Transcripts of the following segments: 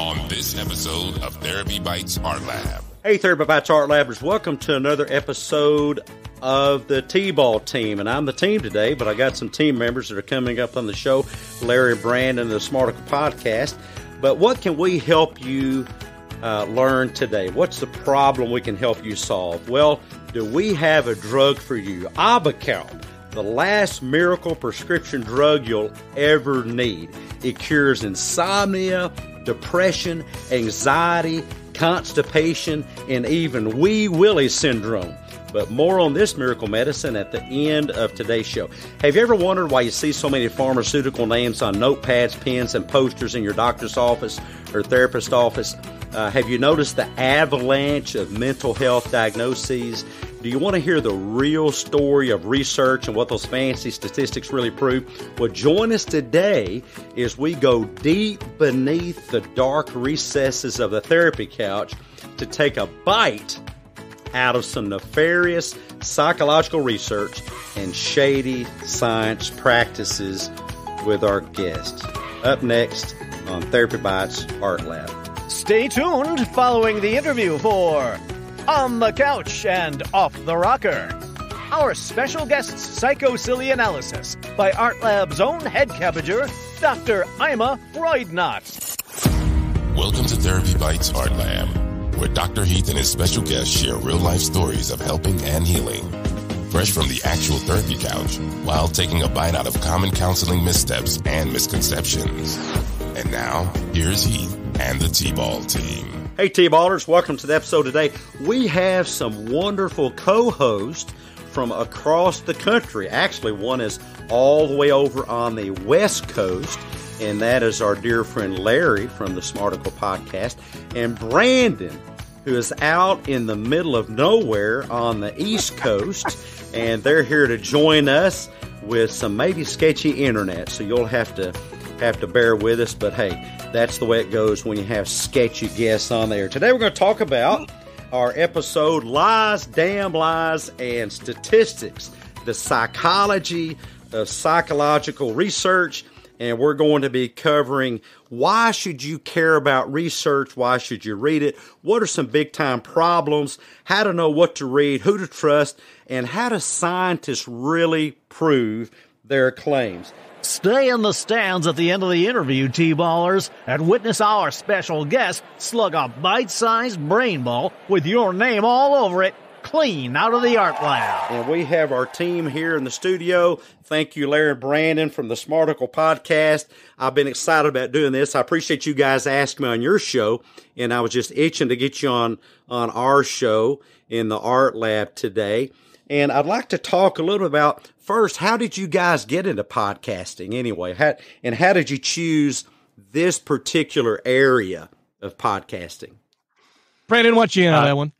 on this episode of Therapy Bites Art Lab. Hey, Therapy Bites Art Labbers. Welcome to another episode of the T-Ball team. And I'm the team today, but I got some team members that are coming up on the show, Larry and Brandon, the Smarticle podcast. But what can we help you learn today? What's the problem we can help you solve? Well, do we have a drug for you? AVALANCHE, the last miracle prescription drug you'll ever need. It cures insomnia, depression, anxiety, constipation, and even wee willy syndrome. But more on this miracle medicine at the end of today's show. Have you ever wondered why you see so many pharmaceutical names on notepads, pens, and posters in your doctor's office or therapist's office? Have you noticed the avalanche of mental health diagnoses? Do you want to hear the real story of research and what those fancy statistics really prove? Well, join us today as we go deep beneath the dark recesses of the therapy couch to take a bite out of some nefarious psychological research and shady science practices with our guests. Up next on Therapy Bites Art Lab. Stay tuned following the interview for On the Couch and Off the Rocker. Our special guest's psycho-silly analysis by Art Lab's own head cabbager, Dr. Ima Freudnot. Welcome to Therapy Bites Art Lab, where Dr. Heath and his special guests share real-life stories of helping and healing. Fresh from the actual therapy couch, while taking a bite out of common counseling missteps and misconceptions. And now, here's Heath and the T-Ball team. Hey, T-Ballers, welcome to the episode today. We have some wonderful co-hosts from across the country. Actually, one is all the way over on the West Coast, and that is our dear friend Larry from the Smarticle podcast, and Brandon, who is out in the middle of nowhere on the East Coast, and they're here to join us with some maybe sketchy internet, so you'll have to bear with us, but hey, that's the way it goes when you have sketchy guests on there. Today we're going to talk about our episode, Lies, Damn Lies, and Statistics, the psychology of psychological research, and we're going to be covering why should you care about research, why should you read it, what are some big-time problems, how to know what to read, who to trust, and how do scientists really prove their claims. Stay in the stands at the end of the interview, T-Ballers, and witness our special guest slug a bite-sized brain ball with your name all over it, clean out of the art lab. And we have our team here in the studio. Thank you, Larry and Brandon from the Smarticle podcast. I've been excited about doing this. I appreciate you guys asking me on your show, and I was just itching to get you on our show in the art lab today. And I'd like to talk a little about, first, how did you guys get into podcasting anyway? How did you choose this particular area of podcasting? Brandon, what's you in on that one?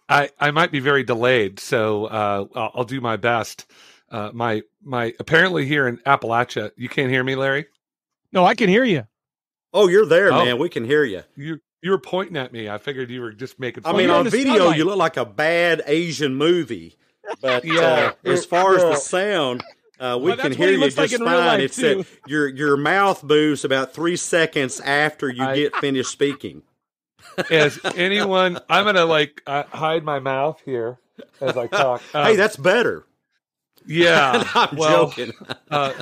I might be very delayed, so I'll do my best. My apparently here in Appalachia, you can't hear me, Larry? No, I can hear you. Oh, you're there, man. We can hear you. You were pointing at me. I figured you were just making fun. I mean, on video, you look like a bad Asian movie. But as far as the sound, we can hear you just fine. It's that your mouth moves about 3 seconds after you get finished speaking. As anyone, I'm going to hide my mouth here as I talk. Hey, that's better. Yeah. I'm joking.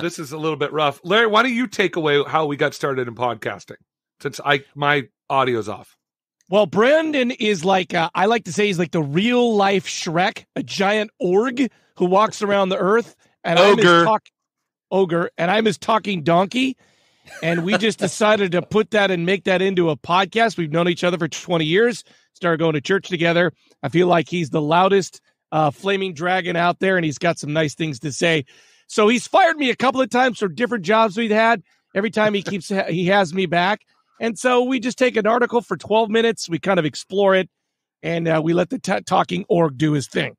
This is a little bit rough. Larry, why don't you take away how we got started in podcasting, since my audio's off? Well, Brandon is like, I like to say he's like the real life Shrek, a giant org who walks around the earth. And ogre, and I'm his talking donkey. And we just decided to put that and make that into a podcast. We've known each other for 20 years, started going to church together. I feel like he's the loudest flaming dragon out there, and he's got some nice things to say. So he's fired me a couple of times for different jobs we've had. Every time he has me back. And so we just take an article for 12 minutes. We kind of explore it, and we let the talking org do his thing.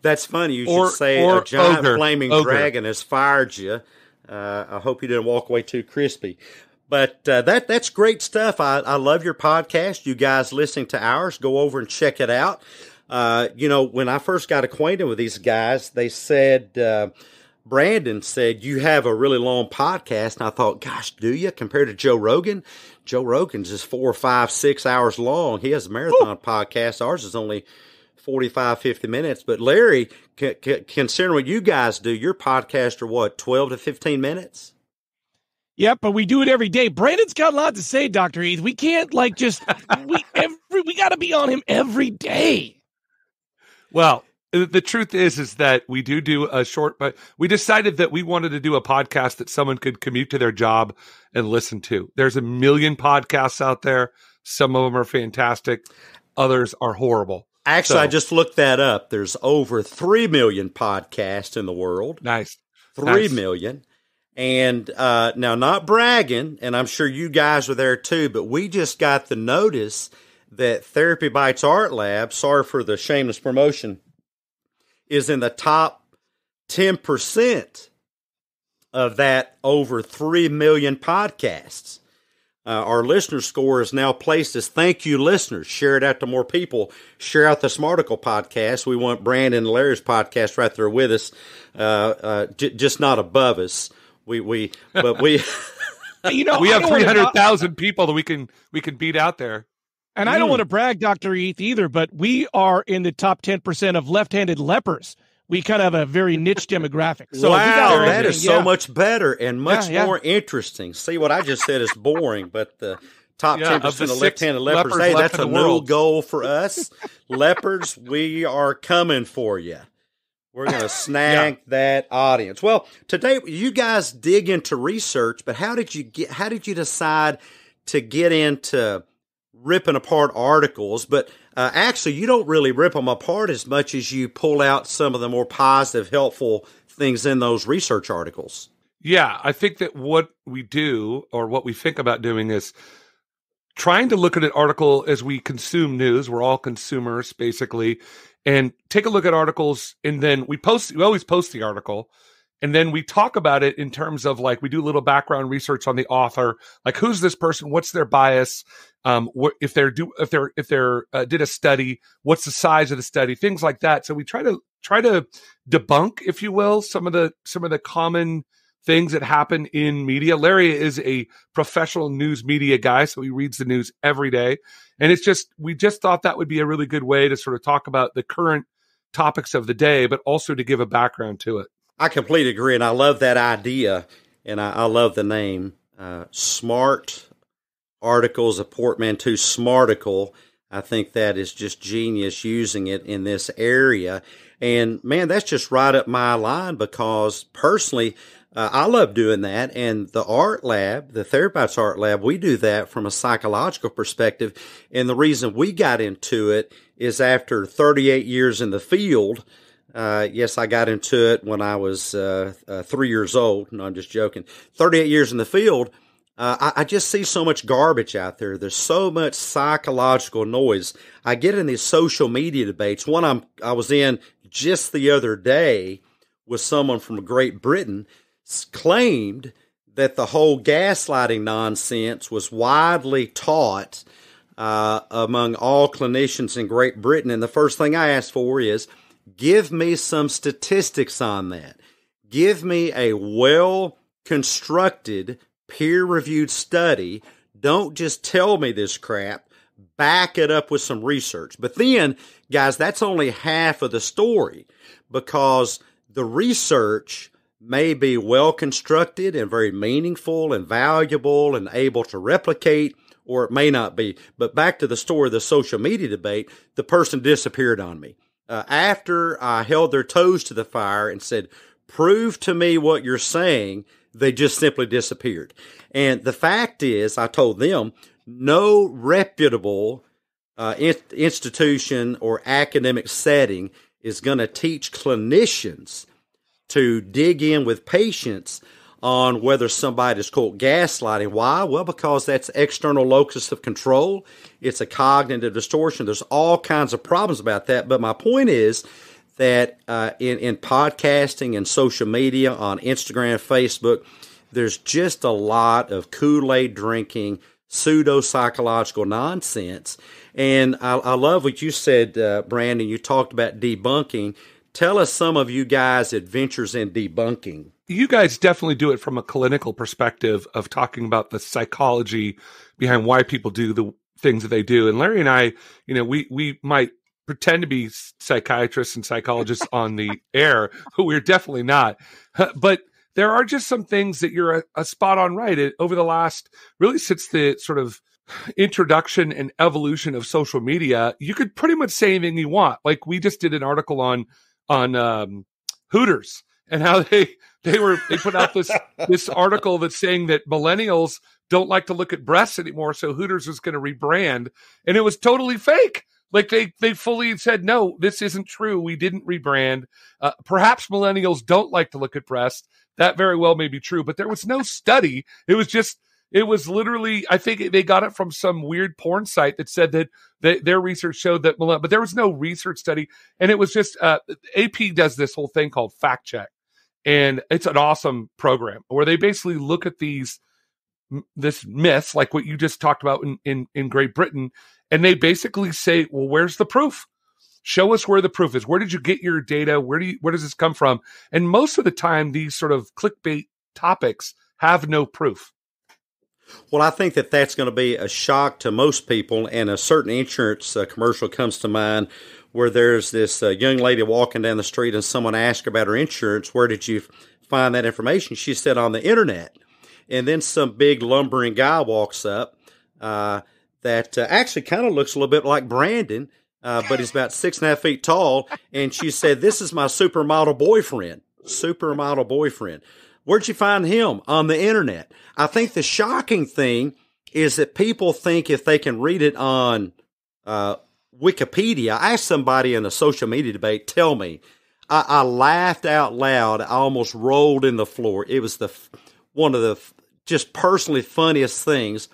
That's funny. You should say a giant flaming dragon has fired you. I hope you didn't walk away too crispy. But that's great stuff. I love your podcast. You guys listening to ours, go over and check it out. When I first got acquainted with these guys, they said Brandon said, you have a really long podcast. And I thought, gosh, do you? Compared to Joe Rogan? Joe Rogan's is 4, 5, 6 hours long. He has a marathon podcast. Ours is only 45, 50 minutes. But Larry, considering what you guys do, your podcast are what, 12 to 15 minutes? Yep, but we do it every day. Brandon's got a lot to say, Dr. Heath. We can't we got to be on him every day. Well, the truth is that we do a short, but we decided that we wanted to do a podcast that someone could commute to their job and listen to. There's a million podcasts out there. Some of them are fantastic. Others are horrible. Actually, I just looked that up. There's over 3 million podcasts in the world. Nice. 3 million. And now, not bragging, and I'm sure you guys are there too, but we just got the notice that Therapy Bites Art Lab, sorry for the shameless promotion, is in the top 10% of that over 3 million podcasts. Our listener score is now placed as thank you, listeners. Share it out to more people. Share out the Smarticle podcast. We want Brandon and Larry's podcast right there with us, just not above us. We you know, we have 300,000 people that we can beat out there. And I don't want to brag, Dr. Heath, either, but we are in the top 10% of left-handed lepers. We kind of have a very niche demographic. So wow, that is so much better and much more interesting. See, what I just said is boring, but the top 10% of left-handed lepers, hey, that's a new goal for us. Lepers, we are coming for you. We're going to snag that audience. Well, today you guys dig into research, but how did you decide to get into ripping apart articles? But actually, you don't really rip them apart as much as you pull out some of the more positive, helpful things in those research articles. Yeah, I think that what we do, or what we think about doing, is trying to look at an article as we consume news. We're all consumers, basically. And take a look at articles, and then we always post the article, and then we talk about it in terms of, like, we do a little background research on the author, like, who's this person, what's their bias, if they did a study, what's the size of the study, things like that. So we try to debunk, if you will, some of the common things that happen in media. Larry is a professional news media guy, so he reads the news every day. And we just thought that would be a really good way to sort of talk about the current topics of the day, but also to give a background to it. I completely agree, and I love that idea, and I love the name. Smart Articles, a portmanteau, Smarticle. I think that is just genius using it in this area. And, man, that's just right up my line because, personally, I love doing that, and the art lab, the Therapy Bites Art Lab, we do that from a psychological perspective, and the reason we got into it is after 38 years in the field. Yes, I got into it when I was 3 years old. No, I'm just joking. 38 years in the field, I just see so much garbage out there. There's so much psychological noise. I get in these social media debates. One I was in just the other day with someone from Great Britain claimed that the whole gaslighting nonsense was widely taught among all clinicians in Great Britain. And the first thing I asked for is, give me some statistics on that. Give me a well-constructed, peer-reviewed study. Don't just tell me this crap. Back it up with some research. But then, guys, that's only half of the story because the research may be well-constructed and very meaningful and valuable and able to replicate, or it may not be. But back to the story of the social media debate, the person disappeared on me. After I held their toes to the fire and said, prove to me what you're saying, they just simply disappeared. And the fact is, I told them, no reputable institution or academic setting is going to teach clinicians to dig in with patients on whether somebody is, quote, gaslighting. Why? Well, because that's external locus of control. It's a cognitive distortion. There's all kinds of problems about that. But my point is that in podcasting and social media, on Instagram, Facebook, there's just a lot of Kool-Aid drinking, pseudo-psychological nonsense. And I love what you said, Brandon. You talked about debunking. Tell us some of you guys' adventures in debunking. You guys definitely do it from a clinical perspective of talking about the psychology behind why people do the things that they do. And Larry and I, we might pretend to be psychiatrists and psychologists on the air, but we're definitely not. But there are just some things that you're a spot on right. Over the last, really since the sort of introduction and evolution of social media, you could pretty much say anything you want. Like we just did an article on Hooters and how they put out this article that's saying that millennials don't like to look at breasts anymore, so Hooters was going to rebrand, and it was totally fake. Like they fully said, no, this isn't true. We didn't rebrand. Perhaps millennials don't like to look at breasts. That very well may be true, but there was no study. It was literally, I think they got it from some weird porn site that said that their research showed that, but there was no research study. And it was just, AP does this whole thing called Fact Check. And it's an awesome program where they basically look at this myth, like what you just talked about in Great Britain. And they basically say, well, where's the proof? Show us where the proof is. Where did you get your data? Where does this come from? And most of the time, these sort of clickbait topics have no proof. Well, I think that's going to be a shock to most people, and a certain insurance commercial comes to mind where there's this young lady walking down the street and someone asked her about her insurance. Where did you find that information? She said on the internet. And then some big lumbering guy walks up that actually kind of looks a little bit like Brandon, but he's about 6.5 feet tall. And she said, this is my supermodel boyfriend. Where'd you find him? On the internet. I think the shocking thing is that people think if they can read it on Wikipedia. I asked somebody in a social media debate, tell me. I laughed out loud. I almost rolled in the floor. It was one of the just personally funniest things.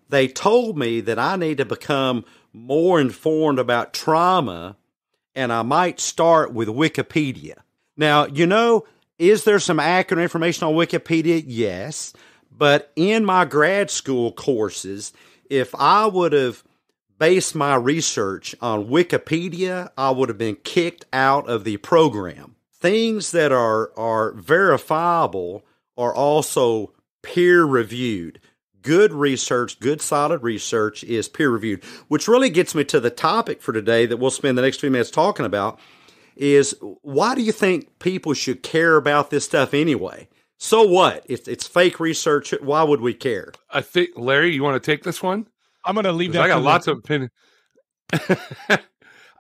They told me that I need to become more informed about trauma, and I might start with Wikipedia. Now, is there some accurate information on Wikipedia? Yes. But in my grad school courses, if I would have based my research on Wikipedia, I would have been kicked out of the program. Things that are verifiable are also peer-reviewed. Good research, good solid research is peer-reviewed, which really gets me to the topic for today that we'll spend the next few minutes talking about, is why do you think people should care about this stuff anyway? So what? It's fake research. Why would we care? I think, Larry, you want to take this one? I'm going to leave that. I got lots of opinions.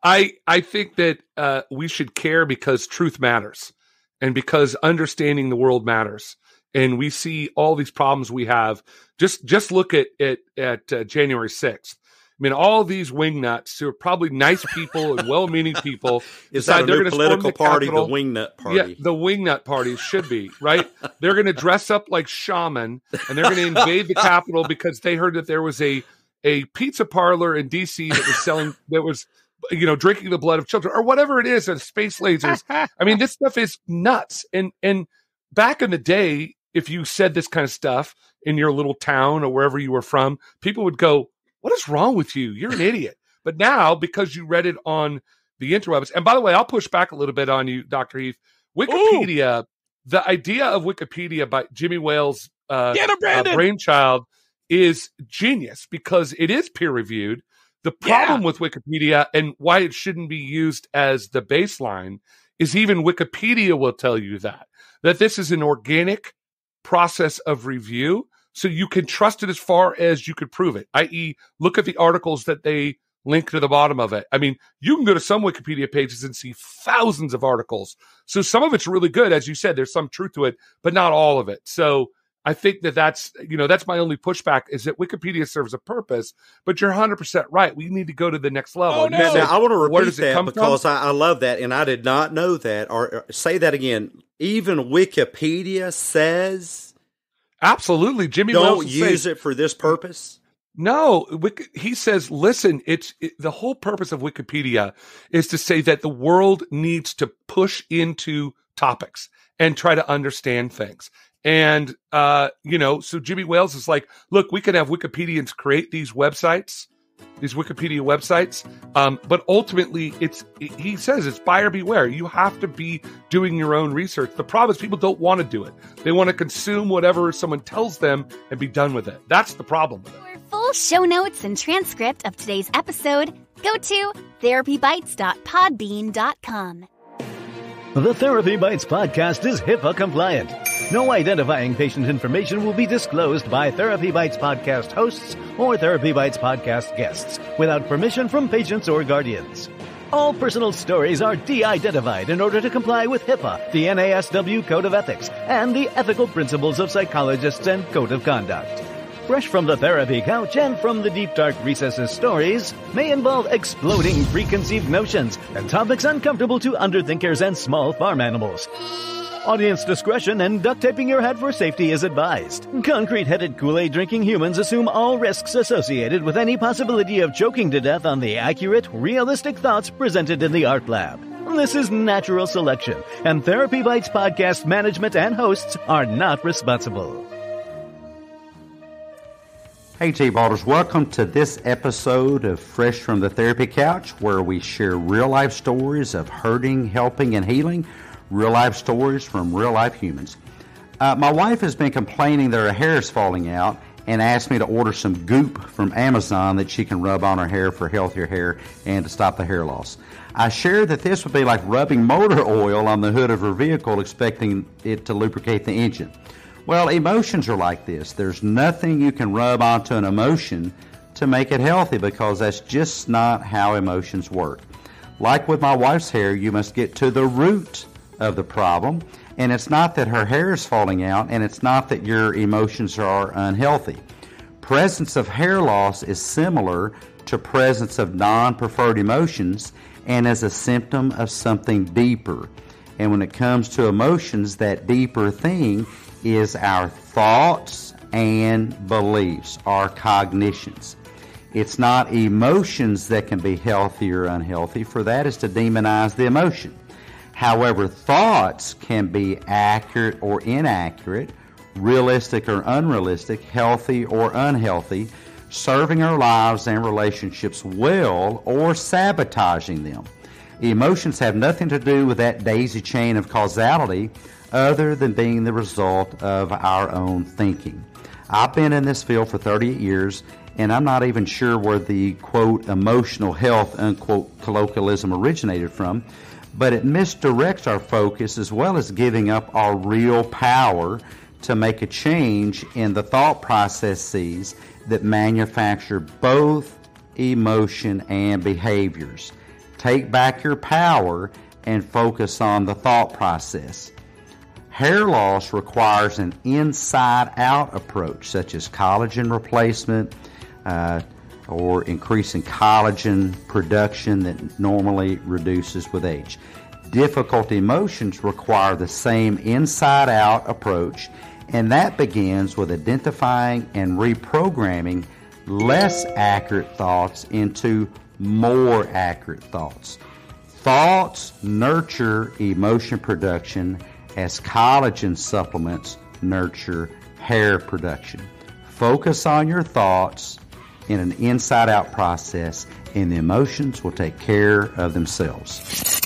I think that we should care because truth matters and because understanding the world matters. And we see all these problems we have. Just look at January 6th. I mean, all these wingnuts who are probably nice people and well-meaning people decide they're going to political party, the wingnut party. Yeah, the wingnut party should be, right? They're going to dress up like shaman, and they're going to invade the Capitol because they heard that there was a pizza parlor in D.C. that was drinking the blood of children or whatever it is, and space lasers. I mean, this stuff is nuts. And back in the day, if you said this kind of stuff in your little town or wherever you were from, people would go, what is wrong with you? You're an idiot. But now, because you read it on the interwebs, and by the way, I'll push back a little bit on you, Dr. Heath. Wikipedia, the idea of Wikipedia by Jimmy Wales' brainchild is genius because it is peer-reviewed. The problem with Wikipedia and why it shouldn't be used as the baseline is even Wikipedia will tell you that this is an organic process of review. So you can trust it as far as you could prove it, i.e. look at the articles that they link to the bottom of it. I mean, you can go to some Wikipedia pages and see thousands of articles. So some of it's really good. As you said, there's some truth to it, but not all of it. So I think that's my only pushback is that Wikipedia serves a purpose, but you're 100% right. We need to go to the next level. Oh, no. Now, I want to repeat that because I love that, and I did not know that. Or say that again. Even Wikipedia says... Absolutely. Jimmy don't use it for this purpose. No, he says, listen, the whole purpose of Wikipedia is to say that the world needs to push into topics and try to understand things. And, so Jimmy Wales is like, look, we can have Wikipedians create these websites these Wikipedia websites. But ultimately, he says it's buyer beware. You have to be doing your own research. The problem is people don't want to do it. They want to consume whatever someone tells them and be done with it. That's the problem with it. For full show notes and transcript of today's episode, go to therapybites.podbean.com. The Therapy Bites podcast is HIPAA compliant. No identifying patient information will be disclosed by Therapy Bites podcast hosts or Therapy Bites podcast guests without permission from patients or guardians. All personal stories are de-identified in order to comply with HIPAA, the NASW Code of Ethics, and the ethical principles of psychologists and Code of Conduct. Fresh from the therapy couch and from the deep dark recesses, stories may involve exploding preconceived notions and topics uncomfortable to underthinkers and small farm animals. Audience discretion and duct taping your head for safety is advised. Concrete-headed Kool-Aid drinking humans assume all risks associated with any possibility of choking to death on the accurate, realistic thoughts presented in the art lab. This is natural selection, and Therapy Bites podcast management and hosts are not responsible. Hey T-Ballers, welcome to this episode of Fresh from the Therapy Couch, where we share real-life stories of hurting, helping, and healing, real-life stories from real-life humans. My wife has been complaining that her hair is falling out and asked me to order some goop from Amazon that she can rub on her hair for healthier hair and to stop the hair loss. I shared that this would be like rubbing motor oil on the hood of her vehicle, expecting it to lubricate the engine. Well, emotions are like this. There's nothing you can rub onto an emotion to make it healthy, because that's just not how emotions work. Like with my wife's hair, you must get to the root of the problem, and it's not that her hair is falling out, and it's not that your emotions are unhealthy. Presence of hair loss is similar to presence of non-preferred emotions and is a symptom of something deeper. And when it comes to emotions, that deeper thing is our thoughts and beliefs, our cognitions. It's not emotions that can be healthy or unhealthy, for that is to demonize the emotion. However, thoughts can be accurate or inaccurate, realistic or unrealistic, healthy or unhealthy, serving our lives and relationships well or sabotaging them. Emotions have nothing to do with that daisy chain of causality other than being the result of our own thinking. I've been in this field for 38 years, and I'm not even sure where the, quote, emotional health, unquote, colloquialism originated from, but it misdirects our focus as well as giving up our real power to make a change in the thought processes that manufacture both emotion and behaviors. Take back your power and focus on the thought process. Hair loss requires an inside-out approach, such as collagen replacement or increasing collagen production that normally reduces with age. Difficult emotions require the same inside-out approach, and that begins with identifying and reprogramming less accurate thoughts into more accurate thoughts. Thoughts nurture emotion production as collagen supplements nurture hair production. Focus on your thoughts in an inside-out process, and the emotions will take care of themselves.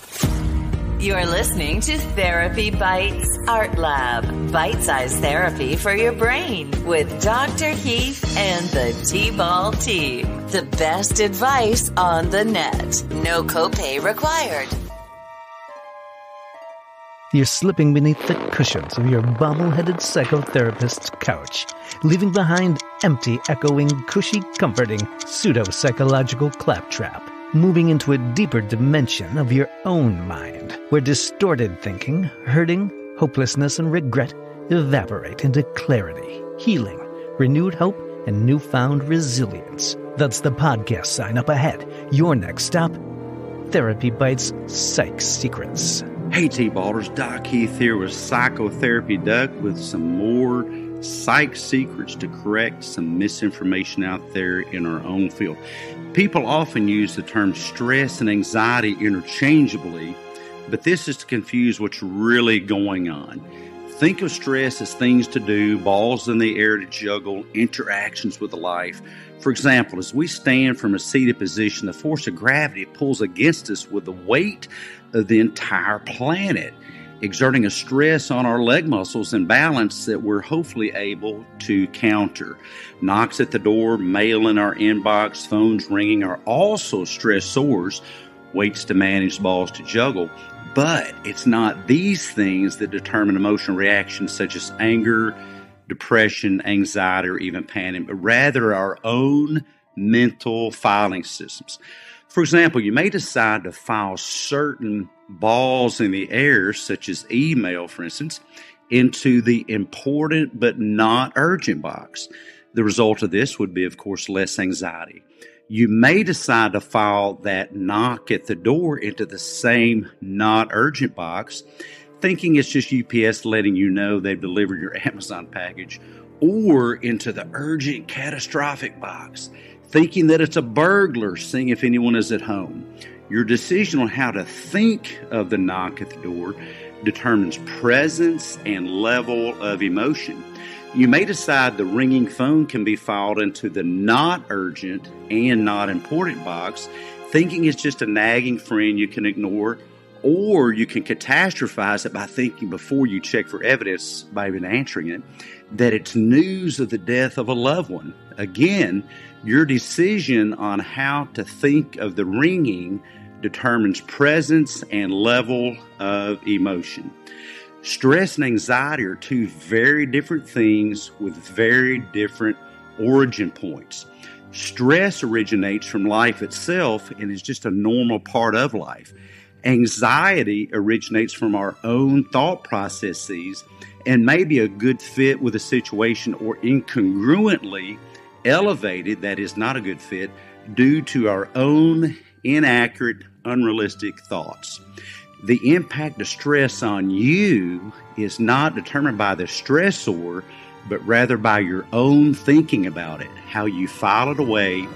You're listening to Therapy Bites Art Lab, bite-sized therapy for your brain with Dr. Heath and the T-Ball team. The best advice on the net. No copay required. You're slipping beneath the cushions of your bobble-headed psychotherapist's couch, leaving behind empty, echoing, cushy, comforting, pseudo-psychological claptrap, moving into a deeper dimension of your own mind, where distorted thinking, hurting, hopelessness, and regret evaporate into clarity, healing, renewed hope, and newfound resilience. That's the podcast sign up ahead. Your next stop, Therapy Bites Psych-Secrets. Hey T-Ballers, Doc Heath here with Psychotherapy Duck with some more Psych-Secrets to correct some misinformation out there in our own field. People often use the term stress and anxiety interchangeably, but this is to confuse what's really going on. Think of stress as things to do, balls in the air to juggle, interactions with life. For example, as we stand from a seated position, the force of gravity pulls against us with the weight of the entire planet, exerting a stress on our leg muscles and balance that we're hopefully able to counter. Knocks at the door, mail in our inbox, phones ringing are also stressors, weights to manage, balls to juggle. But it's not these things that determine emotional reactions such as anger, depression, anxiety, or even panic, but rather our own mental filing systems. For example, you may decide to file certain balls in the air, such as email, for instance, into the important but not urgent box. The result of this would be, of course, less anxiety. You may decide to file that knock at the door into the same not urgent box, thinking it's just UPS letting you know they've delivered your Amazon package, or into the urgent catastrophic box, thinking that it's a burglar, seeing if anyone is at home. Your decision on how to think of the knock at the door determines presence and level of emotion. You may decide the ringing phone can be filed into the not urgent and not important box, thinking it's just a nagging friend you can ignore, or you can catastrophize it by thinking before you check for evidence by even answering it, that it's news of the death of a loved one. Again, your decision on how to think of the ringing determines presence and level of emotion. Stress and anxiety are two very different things with very different origin points. Stress originates from life itself and is just a normal part of life. Anxiety originates from our own thought processes and may be a good fit with a situation, or incongruently elevated, that is not a good fit, due to our own inaccurate, unrealistic thoughts. The impact of stress on you is not determined by the stressor, but rather by your own thinking about it, how you file it away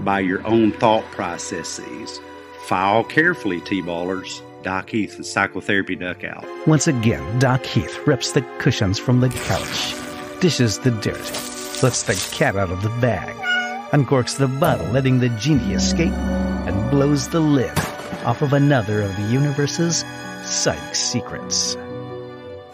by your own thought processes. File carefully, T-ballers. Doc Heath and Psychotherapy Dugout. Once again, Doc Heath rips the cushions from the couch, dishes the dirt, lets the cat out of the bag, uncorks the bottle, letting the genie escape, and blows the lid off of another of the universe's Psych-Secrets.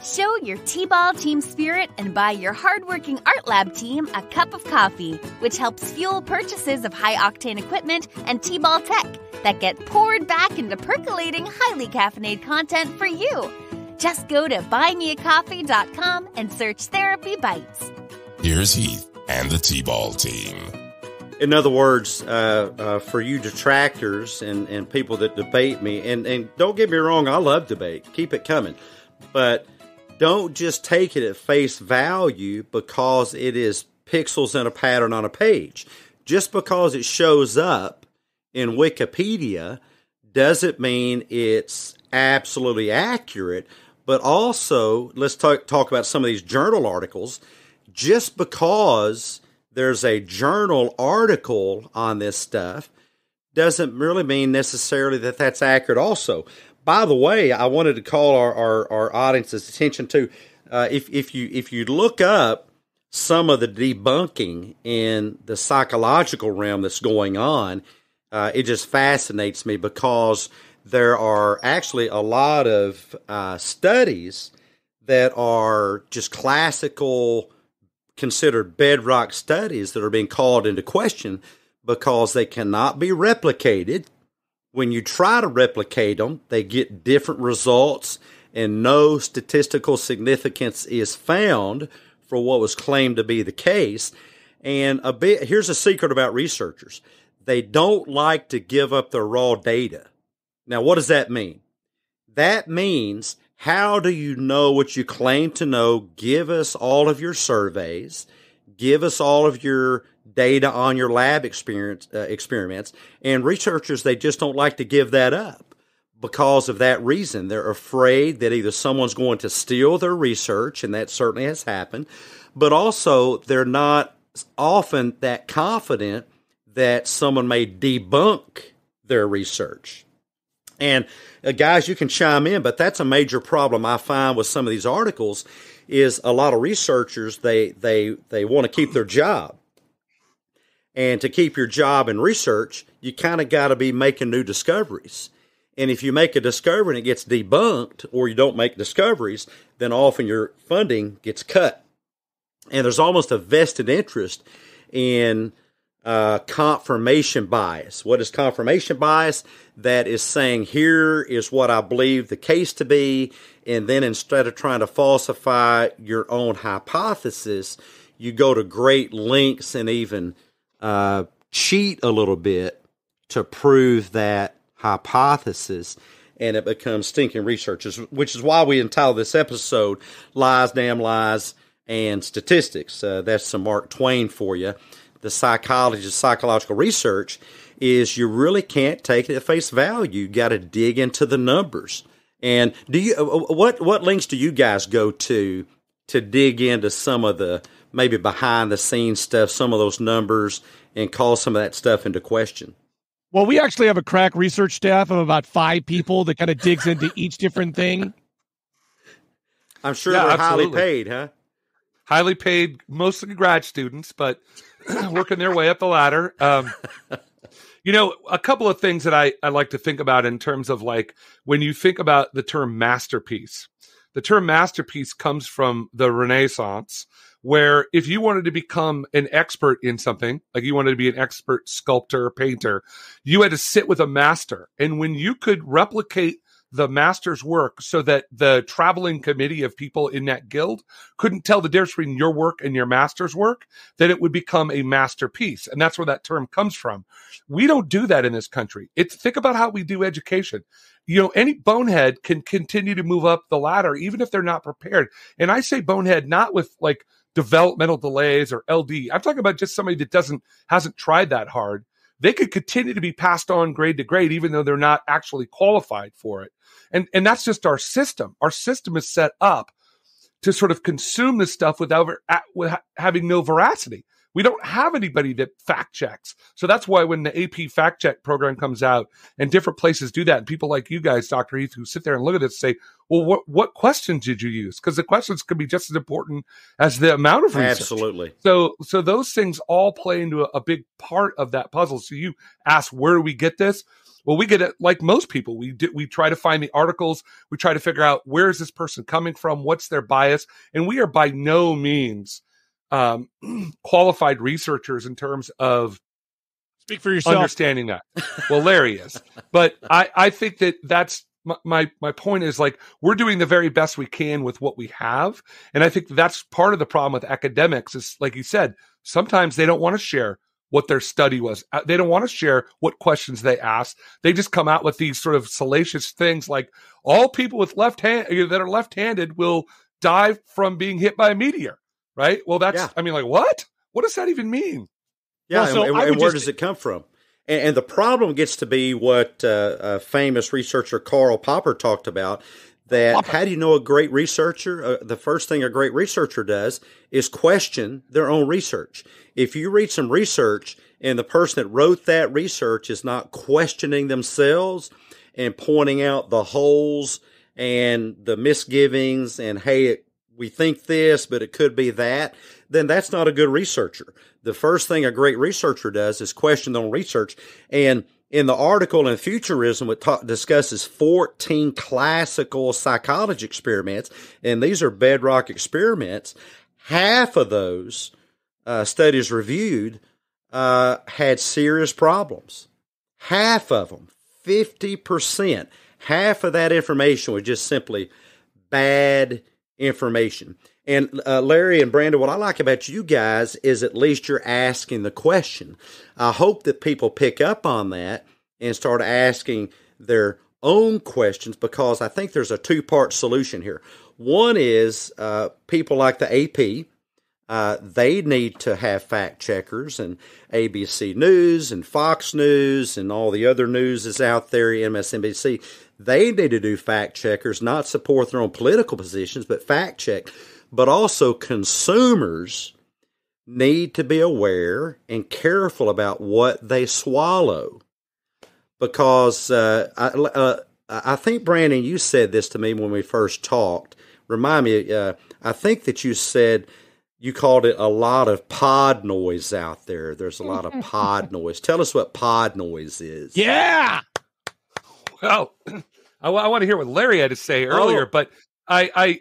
Show your T-Ball team spirit and buy your hardworking Art Lab team a cup of coffee, which helps fuel purchases of high-octane equipment and T-Ball tech that get poured back into percolating, highly caffeinated content for you. Just go to buymeacoffee.com and search Therapy Bites. Here's Heath and the T-Ball team. In other words, for you detractors and people that debate me, and don't get me wrong, I love debate. Keep it coming. But don't just take it at face value because it is pixels in a pattern on a page. Just because it shows up in Wikipedia doesn't mean it's absolutely accurate. But also, let's talk about some of these journal articles. Just because there's a journal article on this stuff doesn't really mean necessarily that that's accurate also. By the way, I wanted to call our audience's attention to, if you look up some of the debunking in the psychological realm that's going on, it just fascinates me because there are actually a lot of studies that are just classical, considered bedrock studies that are being called into question because they cannot be replicated. When you try to replicate them, they get different results and no statistical significance is found for what was claimed to be the case. And here's a secret about researchers. They don't like to give up their raw data. Now, what does that mean? That means, how do you know what you claim to know? Give us all of your surveys. Give us all of your data on your lab experiments. And researchers, they just don't like to give that up because of that reason. They're afraid that either someone's going to steal their research, and that certainly has happened, but also they're not often that confident that someone may debunk their research. And guys, you can chime in, but that's a major problem I find with some of these articles is a lot of researchers, they want to keep their job. And to keep your job in research, you kind of got to be making new discoveries. And if you make a discovery and it gets debunked or you don't make discoveries, then often your funding gets cut. And there's almost a vested interest in confirmation bias. What is confirmation bias? That is saying, here is what I believe the case to be, and then instead of trying to falsify your own hypothesis, you go to great lengths and even cheat a little bit to prove that hypothesis, and it becomes stinking research, which is why we entitled this episode, Lies, Damn Lies, and Statistics. That's some Mark Twain for you. The psychology of psychological research is you really can't take it at face value. You got to dig into the numbers. And do you what links do you guys go to dig into some of the maybe behind the scenes stuff, some of those numbers, and call some of that stuff into question? Well, we actually have a crack research staff of about 5 people that kind of digs into each different thing. I'm sure they're absolutely highly paid, huh? Highly paid, mostly grad students, but working their way up the ladder. You know, a couple of things that I like to think about in terms of like when you think about the term masterpiece. The term masterpiece comes from the Renaissance, where if you wanted to become an expert in something, like you wanted to be an expert sculptor or painter, you had to sit with a master. And when you could replicate the master's work so that the traveling committee of people in that guild couldn't tell the difference between your work and your master's work, then it would become a masterpiece. And that's where that term comes from. We don't do that in this country. Think about how we do education. You know, any bonehead can continue to move up the ladder, even if they're not prepared. And I say bonehead not with like developmental delays or LD. I'm talking about just somebody that hasn't tried that hard. They could continue to be passed on grade to grade, even though they're not actually qualified for it. And that's just our system. Our system is set up to sort of consume this stuff without having no veracity. We don't have anybody that fact checks. So that's why when the AP fact check program comes out and different places do that, and people like you guys, Dr. Heath, who sit there and look at this and say, well, what questions did you use? Because the questions could be just as important as the amount of research. Absolutely. So those things all play into a big part of that puzzle. So you ask, where do we get this? Well, we get it like most people. We try to find the articles. We try to figure out where is this person coming from? What's their bias? And we are by no means qualified researchers in terms of speak for yourself understanding that. Well, Larry is, but I think that's my point is like, we're doing the very best we can with what we have. And I think that's part of the problem with academics is, like you said, sometimes they don't want to share what their study was. They don't want to share what questions they asked. They just come out with these sort of salacious things like all people with that are left-handed will die from being hit by a meteor. Right? Well, I mean, like, what? What does that even mean? Yeah, well, and where does it come from? And the problem gets to be what a famous researcher, Karl Popper, talked about, that how do you know a great researcher? The first thing a great researcher does is question their own research. If you read some research and the person that wrote that research is not questioning themselves and pointing out the holes and the misgivings and, hey, we think this, but it could be that, then that's not a good researcher. The first thing a great researcher does is question their own research. And in the article in Futurism, it discusses 14 classical psychology experiments, and these are bedrock experiments. Half of those studies reviewed had serious problems. Half of them, 50%. Half of that information was just simply bad information. And Larry and Brandon, what I like about you guys is at least you're asking the question. I hope that people pick up on that and start asking their own questions, because I think there's a 2-part solution here. One is people like the AP, they need to have fact checkers, and ABC News and Fox News and all the other news is out there, MSNBC. They need to do fact checkers, not support their own political positions, but fact check. But also consumers need to be aware and careful about what they swallow. because I think, Brandon, you said this to me when we first talked. Remind me, I think that you said you called it a lot of pod noise out there. There's a lot of pod noise. Tell us what pod noise is. Yeah. Well, I want to hear what Larry had to say earlier, but I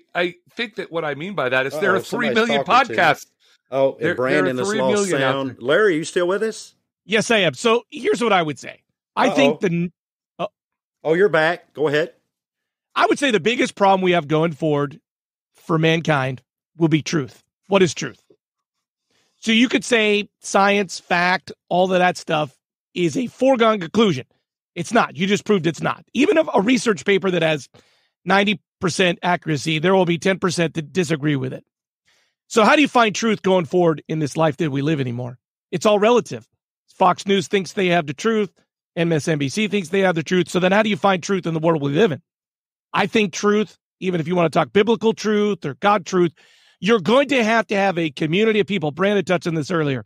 think that what I mean by that is there are 3 million podcasts. Oh, and Brandon has lost sound. Larry, are you still with us? Yes, I am. So here's what I would say. I think you're back. Go ahead. I would say the biggest problem we have going forward for mankind will be truth. What is truth? So you could say science, fact, all of that stuff is a foregone conclusion. It's not. You just proved it's not. Even if a research paper that has 90% accuracy, there will be 10% that disagree with it. So how do you find truth going forward in this life that we live anymore? It's all relative. Fox News thinks they have the truth. MSNBC thinks they have the truth. So then how do you find truth in the world we live in? I think truth, even if you want to talk biblical truth or God truth, you're going to have a community of people. Brandon touched on this earlier.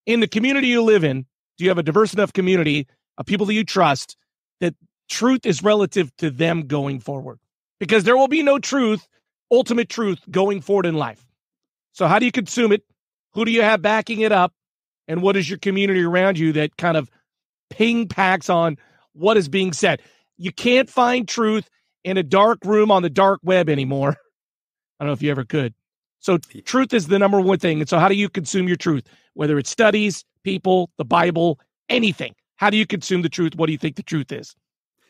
In the community you live in, do you have a diverse enough community of people that you trust that truth is relative to them going forward? Because there will be no truth, ultimate truth going forward in life. So how do you consume it? Who do you have backing it up? And what is your community around you that kind of ping packs on what is being said? You can't find truth in a dark room on the dark web anymore. I don't know if you ever could. So truth is the number one thing. And so how do you consume your truth? Whether it's studies, people, the Bible, anything. How do you consume the truth? What do you think the truth is?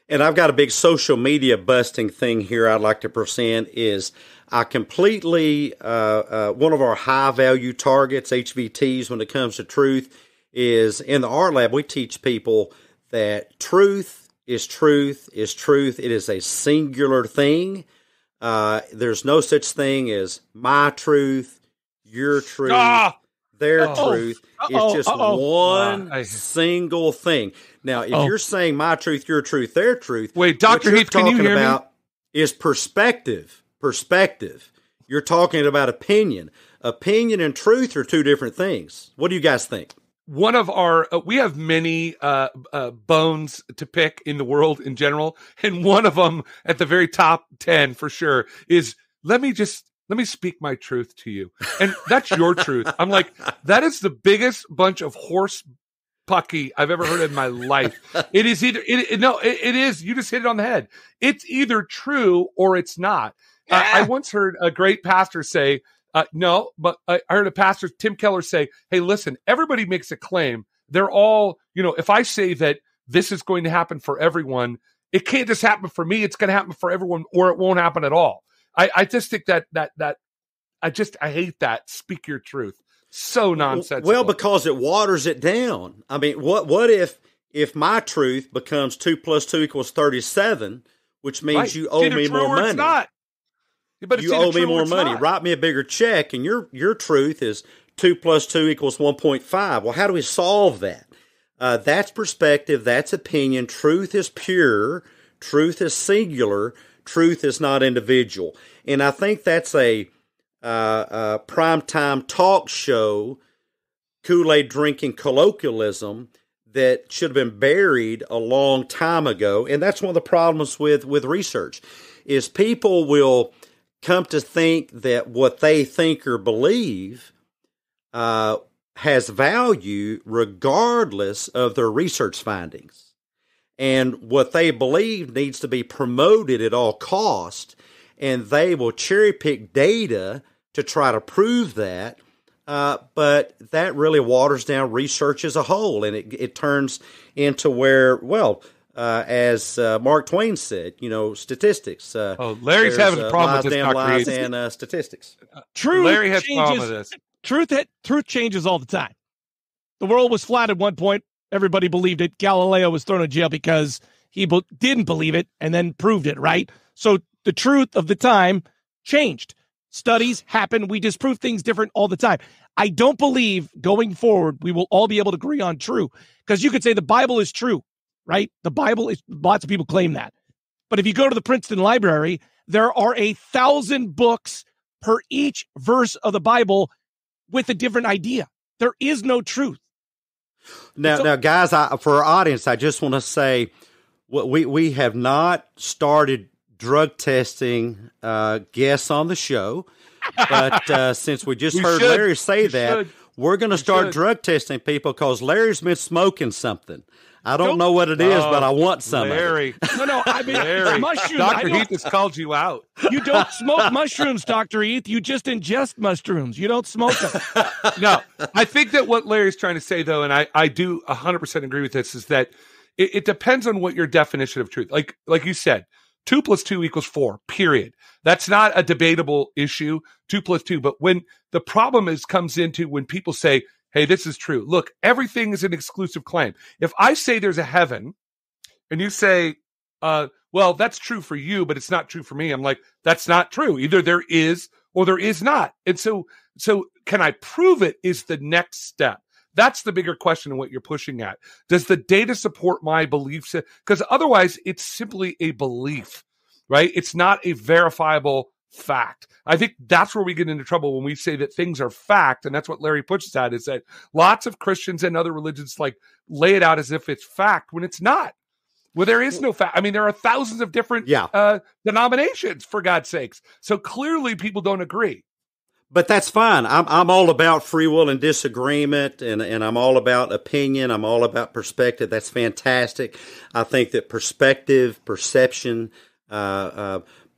And I've got a big social media busting thing here I'd like to present is I completely, one of our high value targets, HVTs, when it comes to truth is in the art lab, we teach people that truth is truth is truth. It is a singular thing. There's no such thing as my truth, your truth, their truth. It's just one single thing. Now, if you're saying my truth, your truth, their truth, wait, Dr. Heath, can you hear me? Is perspective. Perspective. You're talking about opinion. Opinion and truth are two different things. What do you guys think? One of our, we have many bones to pick in the world in general, and one of them at the very top 10 for sure is let me speak my truth to you, and that's your truth. I'm like, that is the biggest bunch of horse pucky I've ever heard in my life. It is either it is. You just hit it on the head. It's either true or it's not. I once heard a great pastor say. No, but I heard a pastor, Tim Keller, say, hey, listen, everybody makes a claim. They're all, if I say that this is going to happen for everyone, it can't just happen for me. It's going to happen for everyone or it won't happen at all. I just think that I hate that. Speak your truth. So nonsensical. Well, because it waters it down. I mean, what if my truth becomes 2 + 2 = 37, which means you owe me more money. It's not. But you owe me more money. Write me a bigger check, and your truth is 2 + 2 = 1.5. Well, how do we solve that? That's perspective. That's opinion. Truth is pure. Truth is singular. Truth is not individual. And I think that's a primetime talk show, Kool-Aid drinking colloquialism that should have been buried a long time ago. And that's one of the problems with research is people will come to think that what they think or believe has value regardless of their research findings. And what they believe needs to be promoted at all cost, and they will cherry pick data to try to prove that. But that really waters down research as a whole, and it turns into where, as Mark Twain said, statistics. Larry's having a problem with this. Lies and statistics. Larry has a problem with this. Truth changes all the time. The world was flat at one point. Everybody believed it. Galileo was thrown in jail because he didn't believe it and then proved it, right? So the truth of the time changed. Studies happen. We disprove things different all the time. I don't believe going forward we will all be able to agree on true, because you could say the Bible is true. Right? The Bible is, lots of people claim that. But if you go to the Princeton Library, there are 1,000 books per each verse of the Bible with a different idea. There is no truth. Now, guys, for our audience, I just want to say we have not started drug testing guests on the show, but since we just heard Larry say that, we're going to start drug testing people because Larry's been smoking something. I don't know what it is, but I want some. Larry. No, I mean, Larry. mushrooms. Dr. Heath has called you out. You don't smoke mushrooms, Dr. Heath. You just ingest mushrooms. You don't smoke them. No, I think that what Larry's trying to say, though, and I do 100% agree with this, is that it depends on what your definition of truth. Like you said, 2 + 2 = 4, period. That's not a debatable issue, 2 + 2. But when the problem comes into when people say, hey, this is true. Look, everything is an exclusive claim. If I say there's a heaven and you say, well, that's true for you, but it's not true for me. I'm like, that's not true. Either there is or there is not. And so can I prove it is the next step. That's the bigger question of what you're pushing at. Does the data support my beliefs? Because otherwise it's simply a belief, right? It's not a verifiable fact. I think that's where we get into trouble when we say that things are fact, and that's what Larry pushes at, is that lots of Christians and other religions lay it out as if it's fact when it's not. Well, there is no fact. I mean, there are thousands of different denominations, for God's sakes. So clearly people don't agree. But that's fine. I'm all about free will and disagreement, and I'm all about opinion. I'm all about perspective. That's fantastic. I think that perspective, perception,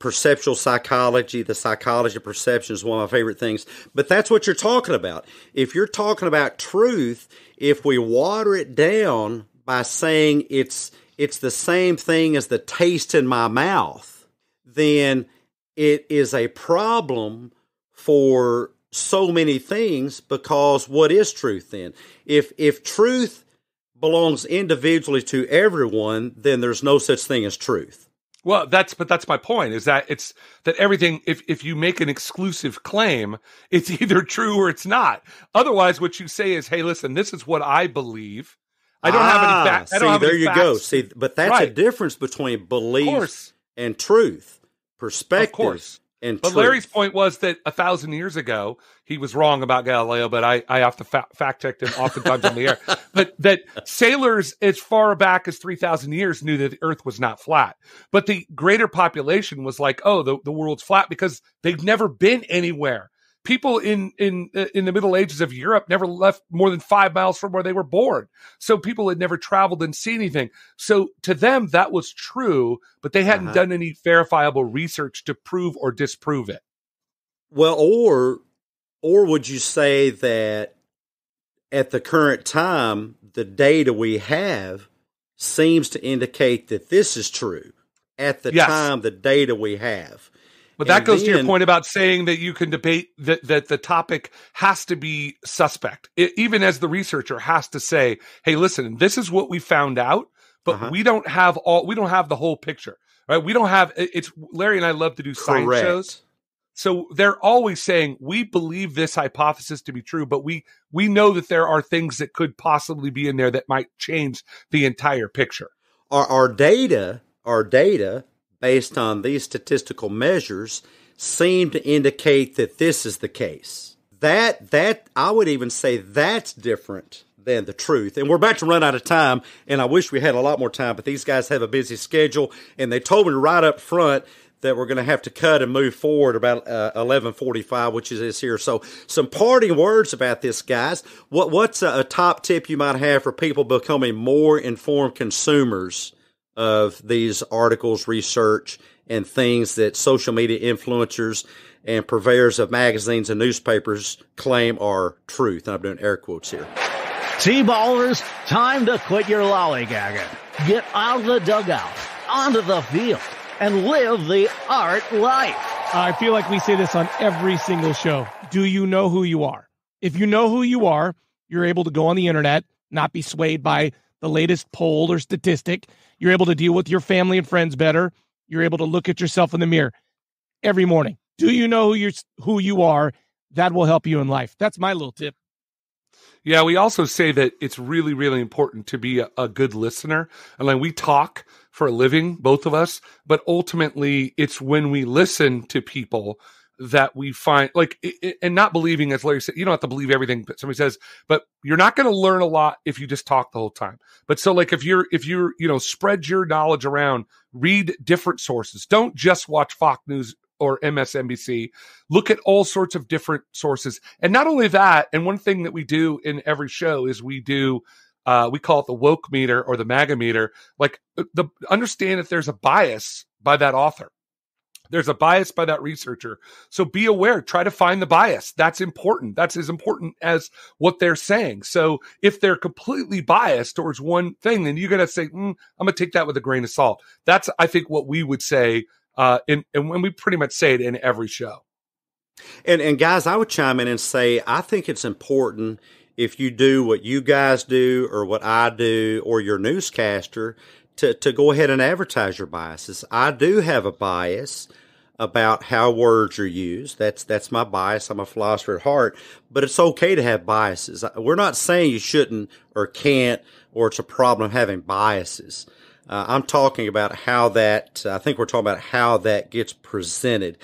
perceptual psychology, the psychology of perception is one of my favorite things. But that's what you're talking about. If you're talking about truth, if we water it down by saying it's the same thing as the taste in my mouth, then it is a problem for so many things, because what is truth then? If truth belongs individually to everyone, then there's no such thing as truth. Well, that's my point, is that it's that everything, if you make an exclusive claim, it's either true or it's not. Otherwise, what you say is, hey, listen, this is what I believe. I don't have any facts. There you go. See, but that's a difference between belief and truth, perspective and but truth. Larry's point was that 1,000 years ago, he was wrong about Galileo, but I have to fact check him oftentimes on the air. But that sailors as far back as 3,000 years knew that the earth was not flat. But the greater population was like, oh, the world's flat, because they've never been anywhere. People in the Middle Ages of Europe never left more than 5 miles from where they were born. So people had never traveled and seen anything. So to them, that was true, but they hadn't done any verifiable research to prove or disprove it. Well, or would you say that at the current time, the data we have seems to indicate that this is true at the time, the data we have? But that goes to your point about saying that you can debate that the topic has to be suspect. Even as the researcher has to say, hey, listen, this is what we found out, but we don't have the whole picture, right? We don't have, it's Larry and I love to do science shows. So they're always saying, we believe this hypothesis to be true, but we know that there are things that could possibly be in there that might change the entire picture. Our data, based on these statistical measures, seem to indicate that this is the case. That I would even say that's different than the truth. And we're about to run out of time, and I wish we had a lot more time, but these guys have a busy schedule, and they told me right up front that we're going to have to cut and move forward about 11:45, which is here. So some parting words about this, guys. What's a top tip you might have for people becoming more informed consumers of these articles, research, and things that social media influencers and purveyors of magazines and newspapers claim are truth? And I'm doing air quotes here. T-ballers, time to quit your lollygagging. Get out of the dugout, onto the field, and live the art life. I feel like we say this on every single show. Do you know who you are? If you know who you are, you're able to go on the internet, not be swayed by the latest poll or statistic. You're able to deal with your family and friends better. You're able to look at yourself in the mirror every morning. Do you know who you are? That will help you in life. That's my little tip. Yeah, we also say that it's really, really important to be a good listener. And like, we talk for a living, both of us, but ultimately it's when we listen to people that we find, like, and not believing, as Larry said, you don't have to believe everything that somebody says, but you're not going to learn a lot if you just talk the whole time. But so, like, if you're, spread your knowledge around, read different sources. Don't just watch Fox News or MSNBC. Look at all sorts of different sources. And not only that, and one thing that we do in every show is we do, we call it the woke meter or the MAGA meter. Like, understand that there's a bias by that author. There's a bias by that researcher. So be aware, try to find the bias. That's important. That's as important as what they're saying. So if they're completely biased towards one thing, then you're going to say, I'm going to take that with a grain of salt. That's, I think, what we would say, and when we pretty much say it in every show. And guys, I would chime in and say, I think it's important, if you do what you guys do or what I do or your newscaster, to go ahead and advertise your biases. I do have a bias about how words are used. That's my bias. I'm a philosopher at heart, but it's okay to have biases. We're not saying you shouldn't or can't, or it's a problem having biases. I'm talking about how that, I think we're talking about how that gets presented.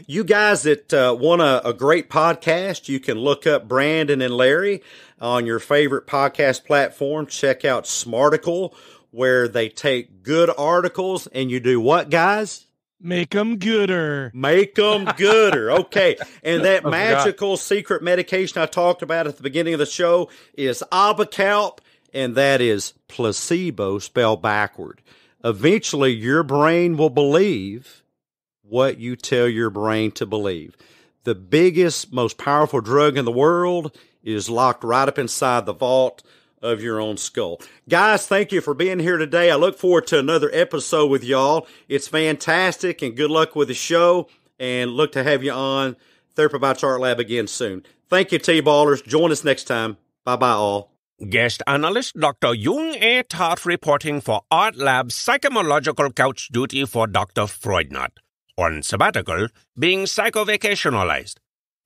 You guys that want a great podcast, you can look up Brandon and Larry on your favorite podcast platform. Check out Smarticle, where they take good articles and you do what, guys? Make them gooder. Make them gooder. Okay. And that magical secret medication I talked about at the beginning of the show is Avacalp, and that is placebo spelled backward. Eventually, your brain will believe what you tell your brain to believe. The biggest, most powerful drug in the world is locked right up inside the vault of your own skull. Guys, thank you for being here today. I look forward to another episode with y'all. It's fantastic, and good luck with the show, and look to have you on Therapy Bites Art Lab again soon. Thank you, T-Ballers. Join us next time. Bye-bye all. Guest analyst Dr. Jung A. Tart reporting for Art Lab's psychomological couch duty for Dr. Freudnut. On sabbatical, being psycho-vacationalized.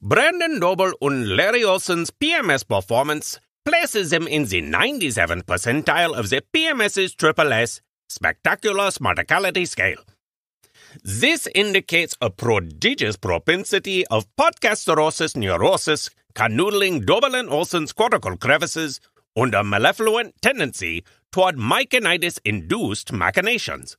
Brandon Doble and Larry Olsen's PMS performance places him in the 97th percentile of the PMS's SSS Spectacular Smarticality Scale. This indicates a prodigious propensity of podcasterosis neurosis, canoodling Doble and Olsen's cortical crevices, and a malevolent tendency toward myconitis-induced machinations.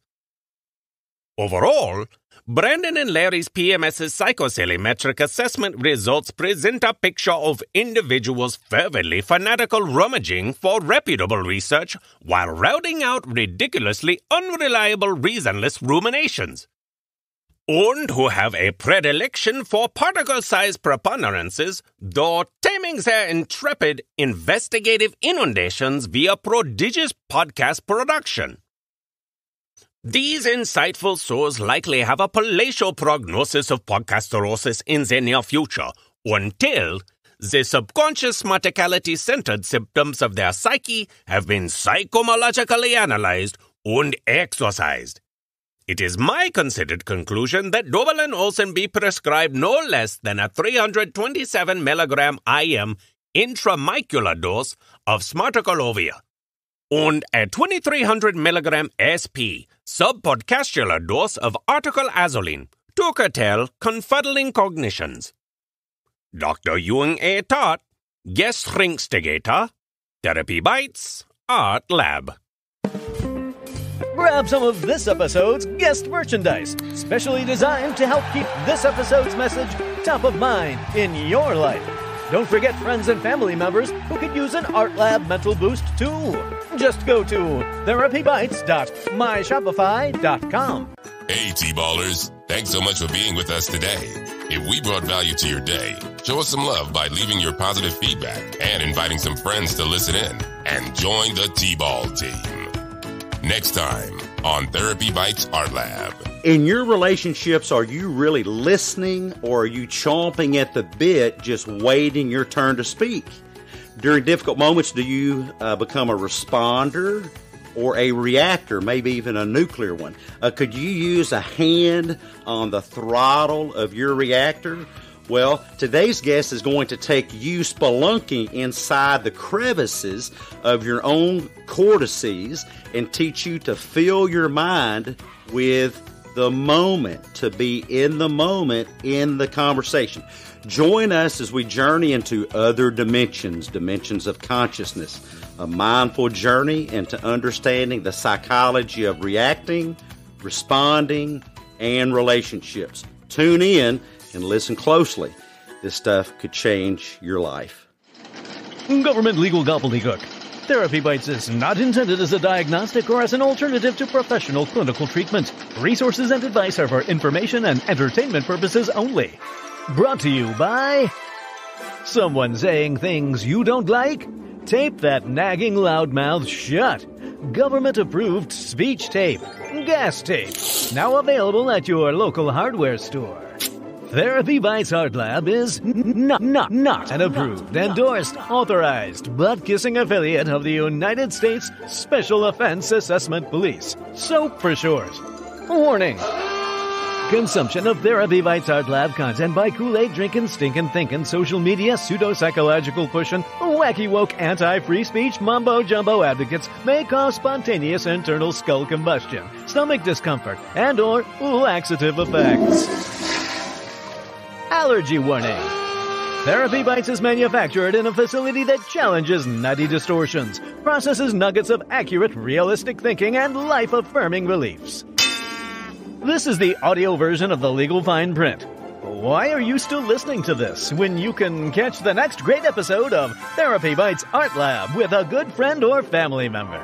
Overall, Brandon and Larry's PMS's psychocellumetric assessment results present a picture of individuals fervently fanatical rummaging for reputable research while routing out ridiculously unreliable reasonless ruminations, and who have a predilection for particle-sized preponderances, though taming their intrepid investigative inundations via prodigious podcast production. These insightful souls likely have a palatial prognosis of podcasterosis in the near future, until the subconscious smarticality-centered symptoms of their psyche have been psychomalogically analyzed and exorcised. It is my considered conclusion that Doble and Olsen be prescribed no less than a 327 milligram IM intramicular dose of Smarticalovia, and a 2300 milligram SP subpodcastular dose of article-azoline to curtail confuddling cognitions. Dr. Jung A. Tart, guest Shrinkstigator, Therapy Bites, Art Lab. Grab some of this episode's guest merchandise, specially designed to help keep this episode's message top of mind in your life. Don't forget friends and family members who could use an Art Lab mental boost too. Just go to therapybites.myshopify.com. Hey, T-Ballers. Thanks so much for being with us today. If we brought value to your day, show us some love by leaving your positive feedback and inviting some friends to listen in and join the T-Ball team. Next time on Therapy Bites Art Lab. In your relationships, are you really listening, or are you chomping at the bit, just waiting your turn to speak? During difficult moments, do you become a responder or a reactor, maybe even a nuclear one? Could you use a hand on the throttle of your reactor? Well, today's guest is going to take you spelunking inside the crevices of your own cortices and teach you to fill your mind with the moment, to be in the moment in the conversation. Join us as we journey into other dimensions of consciousness, a mindful journey into understanding the psychology of reacting, responding, and relationships. Tune in and listen closely. This stuff could change your life. Government legal gobbledygook. Therapy Bites is not intended as a diagnostic or as an alternative to professional clinical treatment. Resources and advice are for information and entertainment purposes only. Brought to you by someone saying things you don't like? Tape that nagging loudmouth shut. Government-approved speech tape. Gas tape. Now available at your local hardware store. Therapy Bites Art Lab is not an approved, endorsed, authorized, butt-kissing affiliate of the United States Special Offense Assessment Police. SOAP for short. Warning. Consumption of Therapy Bites Art Lab content by Kool-Aid drinking, stinking, thinking, social media, pseudo-psychological pushing, wacky woke, anti-free speech, mumbo-jumbo advocates may cause spontaneous internal skull combustion, stomach discomfort, and or laxative effects. Allergy warning. Therapy Bites is manufactured in a facility that challenges nutty distortions, processes nuggets of accurate, realistic thinking, and life-affirming beliefs. This is the audio version of the legal fine print. Why are you still listening to this when you can catch the next great episode of Therapy Bites Art Lab with a good friend or family member?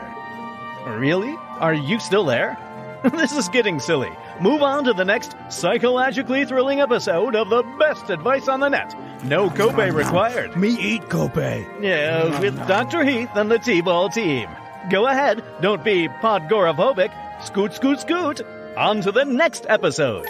Really? Are you still there? This is getting silly. Move on to the next psychologically thrilling episode of the best advice on the net. No copay required. Me eat copay. Yeah, with Dr. Heath and the T-Ball team. Go ahead, don't be podgoraphobic. Scoot, scoot, scoot. On to the next episode.